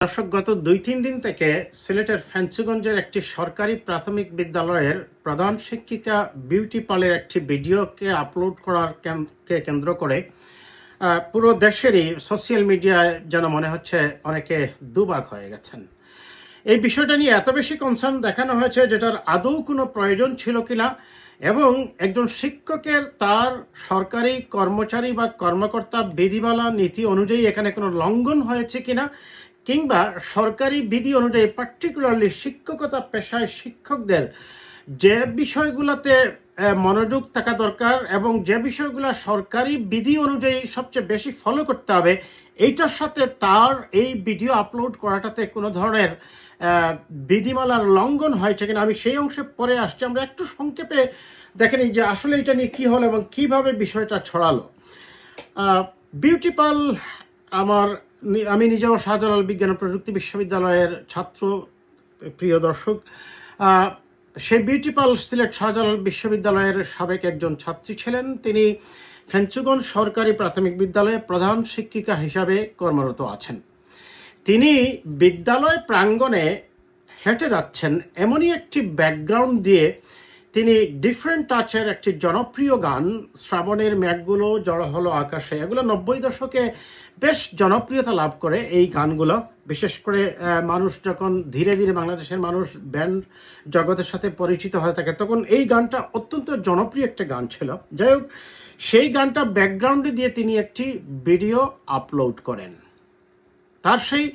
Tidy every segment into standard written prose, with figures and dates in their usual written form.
দর্শক, গত ২-৩ দিন থেকে সিলেটের ফেঞ্চুগঞ্জের একটি সরকারি প্রাথমিক বিদ্যালয়ের প্রধান শিক্ষিকা বিউটি পালের একটি ভিডিওকে আপলোড করার কে কেন্দ্র করে পুরো দেশেরই সোশ্যাল মিডিয়ায় যেন মনে হচ্ছে অনেকে দুভাগ হয়ে গেছেন। এই বিষয়টা নিয়ে এত বেশি কনসার্ন দেখানো হয়েছে যেটার আদৌ কোনো প্রয়োজন ছিল কিনা, এবং একজন শিক্ষকের তার সরকারি কর্মচারী বা কর্মকর্তা বিধিমালা নীতি অনুযায়ী এখানে কোনো লঙ্ঘন হয়েছে কিনা, কিংবা সরকারি বিধি অনুযায়ী পার্টিকুলারলি শিক্ষকতা পেশায় শিক্ষকদের যে বিষয়গুলোতে মনোযোগ থাকা দরকার এবং যে বিষয়গুলো সরকারি বিধি অনুযায়ী সবচেয়ে বেশি ফলো করতে হবে, এইটার সাথে তার এই ভিডিও আপলোড করাটাতে কোনো ধরনের বিধিমালার লঙ্ঘন হয়েছে কিনা, আমি সেই অংশে পরে আসছি। আমরা একটু সংক্ষেপে দেখেনি যে আসলে এটা নিয়ে কী হলো এবং কিভাবে বিষয়টা ছড়ালো। বিউটি পাল আমি নিজেও শাহজালাল বিজ্ঞান ও প্রযুক্তি বিশ্ববিদ্যালয়ের ছাত্র। প্রিয় দর্শক, সেই বিউটি পাল সিলেট শাহজালাল বিশ্ববিদ্যালয়ের সাবেক একজন ছাত্রী ছিলেন। তিনি ফেঞ্চুগঞ্জ সরকারি প্রাথমিক বিদ্যালয়ে প্রধান শিক্ষিকা হিসাবে কর্মরত আছেন। তিনি বিদ্যালয় প্রাঙ্গণে হেঁটে যাচ্ছেন, এমনই একটি ব্যাকগ্রাউন্ড দিয়ে তিনি ডিফারেন্ট টাচের একটি জনপ্রিয় গান শ্রাবণের মেঘগুলো জড়ো হলো আকাশে, এগুলো 90 দশকে বেশ জনপ্রিয়তা লাভ করে। এই গানগুলো বিশেষ করে মানুষ যখন ধীরে ধীরে বাংলাদেশের মানুষ ব্যান্ড জগতের সাথে পরিচিত হয়ে থাকে, তখন এই গানটা অত্যন্ত জনপ্রিয় একটা গান ছিল। যাই হোক, সেই গানটা ব্যাকগ্রাউন্ডে দিয়ে তিনি একটি ভিডিও আপলোড করেন। তার সেই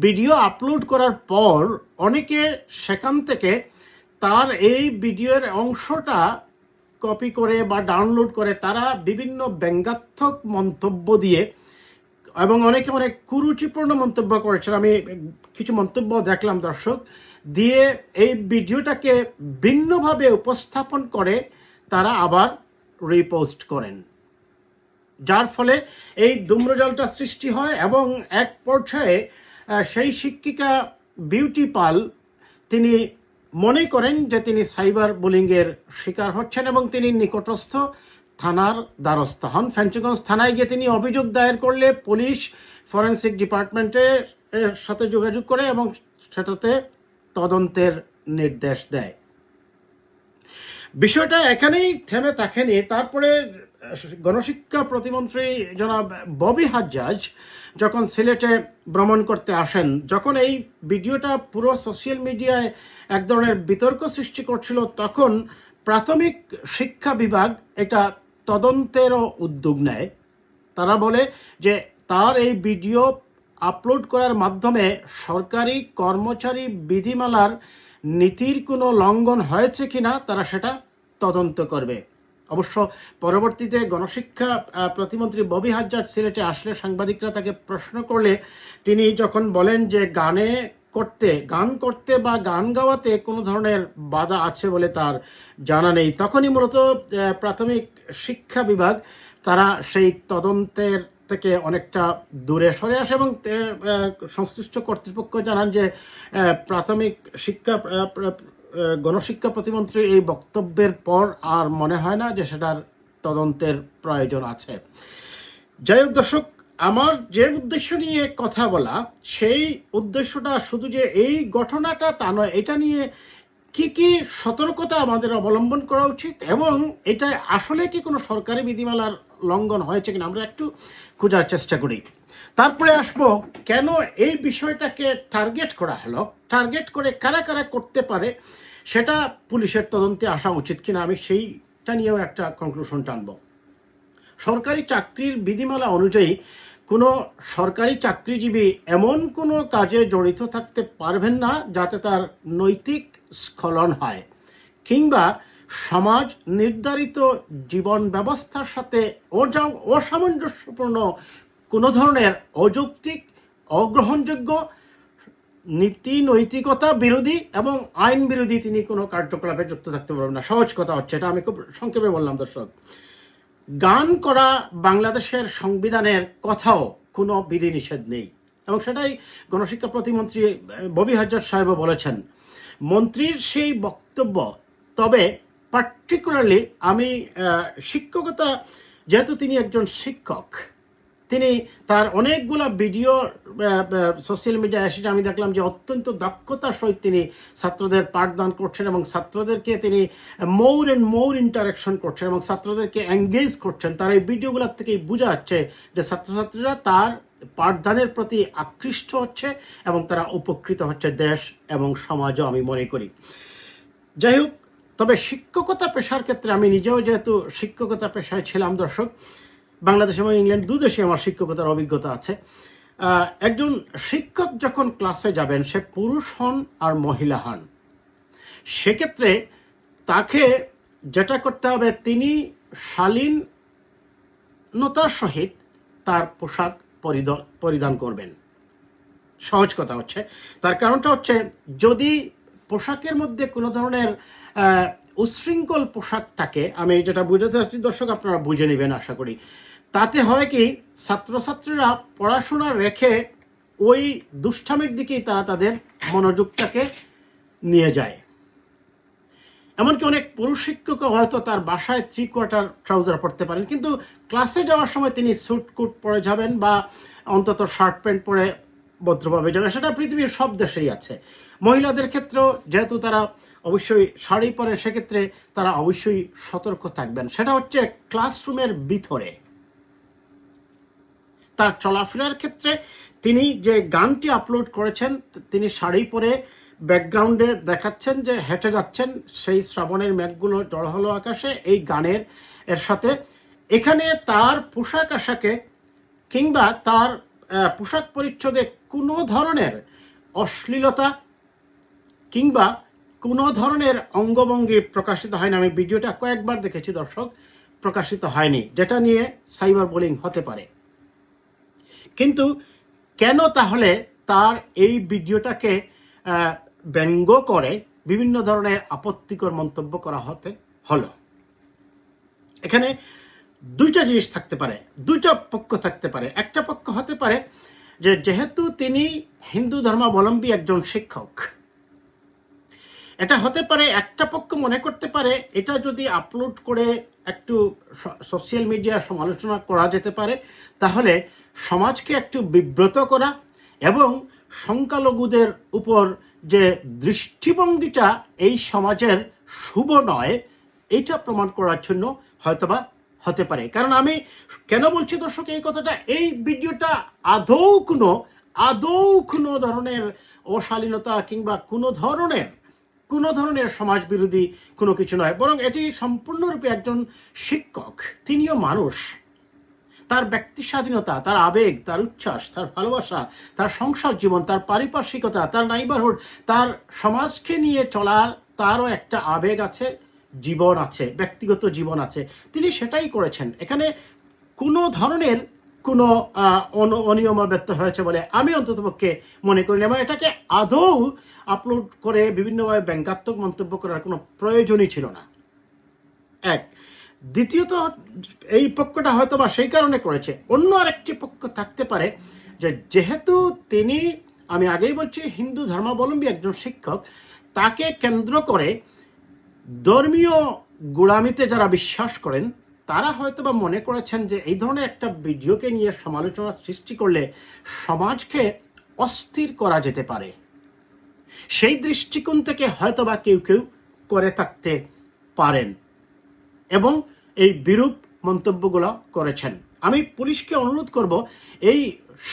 ভিডিও আপলোড করার পর অনেকে সেখান থেকে তার এই ভিডিওর অংশটা কপি করে বা ডাউনলোড করে তারা বিভিন্ন ব্যঙ্গাত্মক মন্তব্য দিয়ে, এবং অনেকে অনেক কুরুচিপূর্ণ মন্তব্য করেছেন, আমি কিছু মন্তব্য দেখলাম দর্শক, দিয়ে এই ভিডিওটাকে ভিন্নভাবে উপস্থাপন করে তারা আবার রিপোস্ট করেন, যার ফলে এই ধূম্রজালটা সৃষ্টি হয়। এবং এক পর্যায়ে সেই শিক্ষিকা বিউটি পাল তিনি মনে করেন যে তিনি সাইবার বুলিংয়ের শিকার হচ্ছেন এবং তিনি নিকটস্থ থানার দ্বারস্থ হন। ফেঞ্চুগঞ্জ থানায় গিয়ে তিনি অভিযোগ দায়ের করলে পুলিশ ফরেন্সিক ডিপার্টমেন্টের সাথে যোগাযোগ করে এবং সেটাতে তদন্তের নির্দেশ দেয়। বিষয়টা এখানেই থেমে থাকেনি। তারপরে গণশিক্ষা প্রতিমন্ত্রী জনাব ববি হাজ্জাজ যখন সিলেটে ভ্রমণ করতে আসেন, যখন এই ভিডিওটা পুরো সোশ্যাল মিডিয়ায় এক ধরনের বিতর্ক সৃষ্টি করছিল, তখন প্রাথমিক শিক্ষা বিভাগ এটা তদন্তেরও উদ্যোগ নেয়। তারা বলে যে তার এই ভিডিও আপলোড করার মাধ্যমে সরকারি কর্মচারী বিধিমালার নীতির কোনো লঙ্ঘন হয়েছে কিনা তারা সেটা তদন্ত করবে। অবশ্য পরবর্তীতে গণশিক্ষা প্রতিমন্ত্রী ববি হাজ্জাজ সিলেটে আসলে সাংবাদিকরা তাকে প্রশ্ন করলে তিনি যখন বলেন যে গান করতে বা গান গাওয়াতে কোনো ধরনের বাধা আছে বলে তার জানা নেই, তখনই মূলত প্রাথমিক শিক্ষা বিভাগ তারা সেই তদন্তের থেকে অনেকটা দূরে সরে আসে এবং সংশ্লিষ্ট কর্তৃপক্ষ জানান যে প্রাথমিক শিক্ষা গণশিক্ষা প্রতিমন্ত্রীর এই বক্তব্যের পর আর মনে হয় না যে সেটার তদন্তের প্রয়োজন আছে। যাই হোক দর্শক, আমার যে উদ্দেশ্য নিয়ে কথা বলা, সেই উদ্দেশ্যটা শুধু যে এই ঘটনাটা তা নয়, এটা নিয়ে কি কি সতর্কতা আমাদের অবলম্বন করা উচিত এবং এটা আসলে কি কোনো সরকারি বিধিমালার লঙ্ঘন হয়েছে কিনা আমরা একটু খোঁজার চেষ্টা করি। তারপরে আসবো কেন এই বিষয়টাকে টার্গেট করা হলো, টার্গেট করে কারা কারা করতে পারে সেটা পুলিশের তদন্তে আসা উচিত কিনা, আমি সেইটা নিয়েও একটা কনক্লুশন টানব। সরকারি চাকরির বিধিমালা অনুযায়ী কোনো সরকারি চাকরিজীবী এমন কোনো কাজে জড়িত থাকতে পারবেন না যাতে তার নৈতিক স্খলন হয় কিংবা সমাজ নির্ধারিত জীবন ব্যবস্থার সাথে অসামঞ্জস্যপূর্ণ কোনো ধরনের অযৌক্তিক, অগ্রহণযোগ্য, নীতি নৈতিকতা বিরোধী এবং আইন বিরোধী তিনি কোনো কার্যকলাপে যুক্ত থাকতে পারবেন না। সহজ কথা হচ্ছে, এটা আমি খুব সংক্ষেপে বললাম দর্শক। গান করা বাংলাদেশের সংবিধানের কথাও কোনো বিধিনিষেধ নেই এবং সেটাই গণশিক্ষা প্রতিমন্ত্রী ববি হাজ্জাজ সাহেবও বলেছেন। মন্ত্রীর সেই বক্তব্য, তবে পার্টিকুলারলি আমি শিক্ষকতা, যেহেতু তিনি একজন শিক্ষক, তিনি তার অনেকগুলো ভিডিও সোশ্যাল মিডিয়ায় এসেছে, আমি দেখলাম যে অত্যন্ত দক্ষতার সহিত তিনি ছাত্রদের পাঠদান করছেন এবং ছাত্রদেরকে তিনি মোর অ্যান্ড মোর ইন্টারাকশন করছেন এবং ছাত্রদেরকে এঙ্গেজ করছেন। তার এই ভিডিওগুলোর থেকেই বোঝা যাচ্ছে যে ছাত্রছাত্রীরা তার পাঠদানের প্রতি আকৃষ্ট হচ্ছে এবং তারা উপকৃত হচ্ছে, দেশ এবং সমাজও আমি মনে করি। যাই হোক, তবে শিক্ষকতা পেশার ক্ষেত্রে আমি নিজেও যেহেতু শিক্ষকতা পেশায় ছিলাম দর্শক, বাংলাদেশ এবং ইংল্যান্ড দুদেশে আমার শিক্ষকতার অভিজ্ঞতা আছে। একজন শিক্ষক যখন ক্লাসে যাবেন, সে পুরুষ হন আর মহিলা হন, সেক্ষেত্রে তাকে যেটা করতে হবে, তিনি শালীনতার সহিত তার পোশাক পরিধান করবেন। সহজ কথা হচ্ছে, তার কারণটা হচ্ছে যদি পোশাকের মধ্যে কোনো ধরনের উচ্ছৃঙ্খল পোশাক থাকে, আমি যেটা বুঝাতে চাচ্ছি দর্শক আপনারা বুঝে নেবেন আশা করি, তাতে হয় কি ছাত্রছাত্রীরা পড়াশোনা রেখে ওই দুষ্টামির দিকেই তারা তাদের মনোযোগটাকে নিয়ে যায়। এমনকি অনেক পুরুষ শিক্ষকও হয়তো তার বাসায় 3/4 ট্রাউজার পরতে পারেন, কিন্তু ক্লাসে যাওয়ার সময় তিনি স্যুট কোট পরে যাবেন বা অন্তত শার্ট প্যান্ট পরে ভদ্রভাবে যাবেন। সেটা পৃথিবীর সব দেশেই আছে। মহিলাদের ক্ষেত্রেও যেহেতু তারা অবশ্যই শাড়ি পরে, সেক্ষেত্রে তারা অবশ্যই সতর্ক থাকবেন। সেটা হচ্ছে ক্লাসরুমের ভিতরে তার চলাফেরার ক্ষেত্রে। তিনি যে গানটি আপলোড করেছেন, তিনি শাড়ি পরে ব্যাকগ্রাউন্ডে দেখাচ্ছেন যে হেঁটে যাচ্ছেন, সেই শ্রাবণের মেঘগুলো জড় হলো আকাশে, এই গানের এর সাথে এখানে তার পোশাক আশাকে কিংবা তার পোশাক পরিচ্ছদে কোনো ধরনের অশ্লীলতা কিংবা কোনো ধরনের অঙ্গভঙ্গি প্রকাশিত হয়নি। আমি ভিডিওটা কয়েকবার দেখেছি দর্শক, প্রকাশিত হয়নি, যেটা নিয়ে সাইবার বুলিং হতে পারে। কিন্তু কেন তাহলে তার এই ভিডিওটাকে ব্যঙ্গ করে বিভিন্ন ধরনের আপত্তিকর মন্তব্য করা হলো? এখানে দুইটা জিনিস থাকতে পারে, দুইটা পক্ষ থাকতে পারে। একটা পক্ষ হতে পারে যে যেহেতু তিনি হিন্দু ধর্মাবলম্বী একজন শিক্ষক, এটা হতে পারে একটা পক্ষ মনে করতে পারে এটা যদি আপলোড করে একটু সোশ্যাল মিডিয়া সমালোচনা করা যেতে পারে, তাহলে সমাজকে একটু বিব্রত করা এবং সংখ্যালঘুদের উপর যে দৃষ্টিভঙ্গিটা এই সমাজের শুভ নয়, এটা প্রমাণ করার জন্য হয়তোবা হতে পারে। কারণ আমি কেন বলছি দর্শক এই কথাটা, এই ভিডিওটা আদৌ কোনো ধরনের অশালীনতা কিংবা কোনো ধরনের সমাজ বিরোধী কোনো কিছু নয়, বরং এটি সম্পূর্ণরূপে একজন শিক্ষক, তিনিও মানুষ, তার ব্যক্তি স্বাধীনতা, তার আবেগ, তার উচ্ছ্বাস, তার ভালোবাসা, তার সংসার জীবন, তার পারিপার্শ্বিকতা, তার নাইবারহুড, তার সমাজকে নিয়ে চলার তারও একটা আবেগ আছে, জীবন আছে, ব্যক্তিগত জীবন আছে। তিনি সেটাই করেছেন। এখানে কোনো ধরনের কোনো অনিয়ম ব্যর্থ হয়েছে বলে আমি অন্ততপক্ষে মনে করি না, এবং এটাকে আদৌ আপলোড করে বিভিন্নভাবে ব্যঙ্গাত্মক মন্তব্য করার কোনো প্রয়োজনই ছিল না। এক। দ্বিতীয়ত, এই পক্ষটা হয়তো বা সেই কারণে করেছে। অন্য আরেকটি পক্ষ থাকতে পারে যে যেহেতু তিনি, আমি আগেই বলছি, হিন্দু ধর্মাবলম্বী একজন শিক্ষক, তাকে কেন্দ্র করে ধর্মীয় গোড়ামিতে যারা বিশ্বাস করেন তারা হয়তো বা মনে করেছেন যে এই ধরনের একটা ভিডিওকে নিয়ে সমালোচনা সৃষ্টি করলে সমাজকে অস্থির করা যেতে পারে। সেই দৃষ্টিকোণ থেকে হয়তো বা কেউ করে থাকতে পারেন এবং এই বিরূপ মন্তব্যগুলো করেছেন। আমি পুলিশকে অনুরোধ করব, এই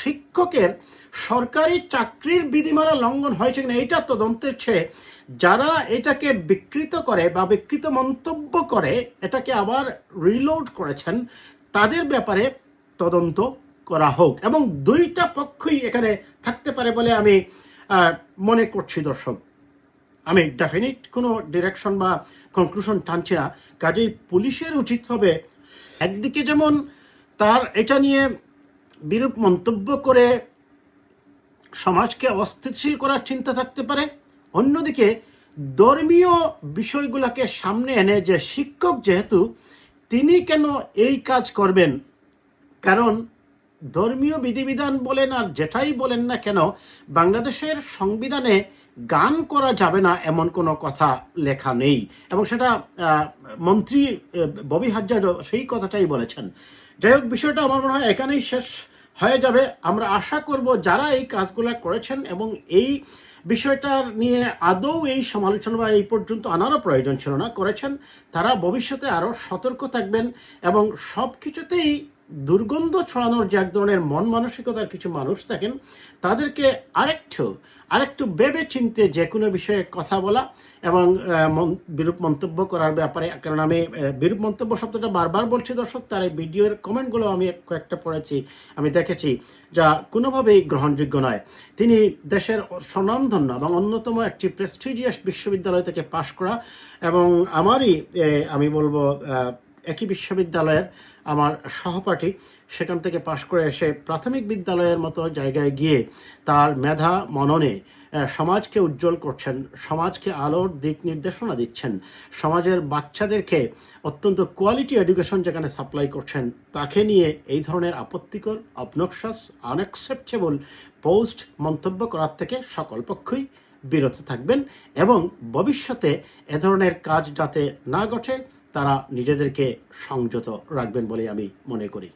শিক্ষকের সরকারি চাকরির বিধিমালা লঙ্ঘন হয়েছে কিনা এটা তদন্তের চেয়ে যারা এটাকে বিকৃত করে বা বিকৃত মন্তব্য করে এটাকে আবার রিলোড করেছেন, তাদের ব্যাপারে তদন্ত করা হোক। এবং দুইটা পক্ষই এখানে থাকতে পারে বলে আমি মনে করছি দর্শক। আমি ডেফিনিট কোনো ডিরেকশন বা কনক্লুশন টানছি না। কাজেই পুলিশের উচিত হবে, একদিকে যেমন তার এটা নিয়ে বিরূপ মন্তব্য করে সমাজকে অস্থিতিশীল করার চিন্তা থাকতে পারে, অন্যদিকে ধর্মীয় বিষয়গুলোকে সামনে এনে যে শিক্ষক যেহেতু, তিনি কেন এই কাজ করবেন, কারণ ধর্মীয় বিধিবিধান বলেন আর যেটাই বলেন না কেন, বাংলাদেশের সংবিধানে গান করা যাবে না এমন কোনো কথা লেখা নেই, এবং সেটা মন্ত্রী ববি হাজ্জাজও সেই কথাটাই বলেছেন। যাই হোক, বিষয়টা আমার মনে হয় এখানেই শেষ হয়ে যাবে। আমরা আশা করব যারা এই কাজগুলো করেছেন এবং এই বিষয়টা নিয়ে আদৌ এই সমালোচনা বা এই পর্যন্ত আনারও প্রয়োজন ছিল না করেছেন, তারা ভবিষ্যতে আরও সতর্ক থাকবেন এবং সব কিছুতেই দুর্গন্ধ ছড়ানোর যে এক ধরনের মন মানসিকতার কিছু মানুষ থাকেন, তাদেরকে আরেকটু ভেবে চিনতে যে কোনো বিষয়ে কথা বলা এবং বিরূপ মন্তব্য করার ব্যাপারে, কারণ আমি বিরূপ মন্তব্য শব্দটা বারবার বলছি দর্শক, তার এই ভিডিওর কমেন্টগুলো আমি কয়েকটা পড়েছি, আমি দেখেছি, যা কোনোভাবেই গ্রহণযোগ্য নয়। তিনি দেশের স্বনামধন্য এবং অন্যতম একটি প্রেস্টিজিয়াস বিশ্ববিদ্যালয় থেকে পাশ করা এবং আমারই আমি বলবো একই বিশ্ববিদ্যালয়ের আমার সহপাঠী, সেখান থেকে পাশ করে এসে প্রাথমিক বিদ্যালয়ের মতো জায়গায় গিয়ে তার মেধা মননে সমাজকে উজ্জ্বল করছেন, সমাজকে আলোর দিক নির্দেশনা দিচ্ছেন, সমাজের বাচ্চাদেরকে অত্যন্ত কোয়ালিটি এডুকেশন যেখানে সাপ্লাই করছেন, তাকে নিয়ে এই ধরনের আপত্তিকর, অবনক্সাস, আনঅ্যাকসেপ্টেবল পোস্ট মন্তব্য করার থেকে সকল পক্ষই বিরত থাকবেন এবং ভবিষ্যতে এ ধরনের কাজ যাতে না ঘটে তারা নিজেদেরকে সংযত রাখবেন বলে আমি মনে করি।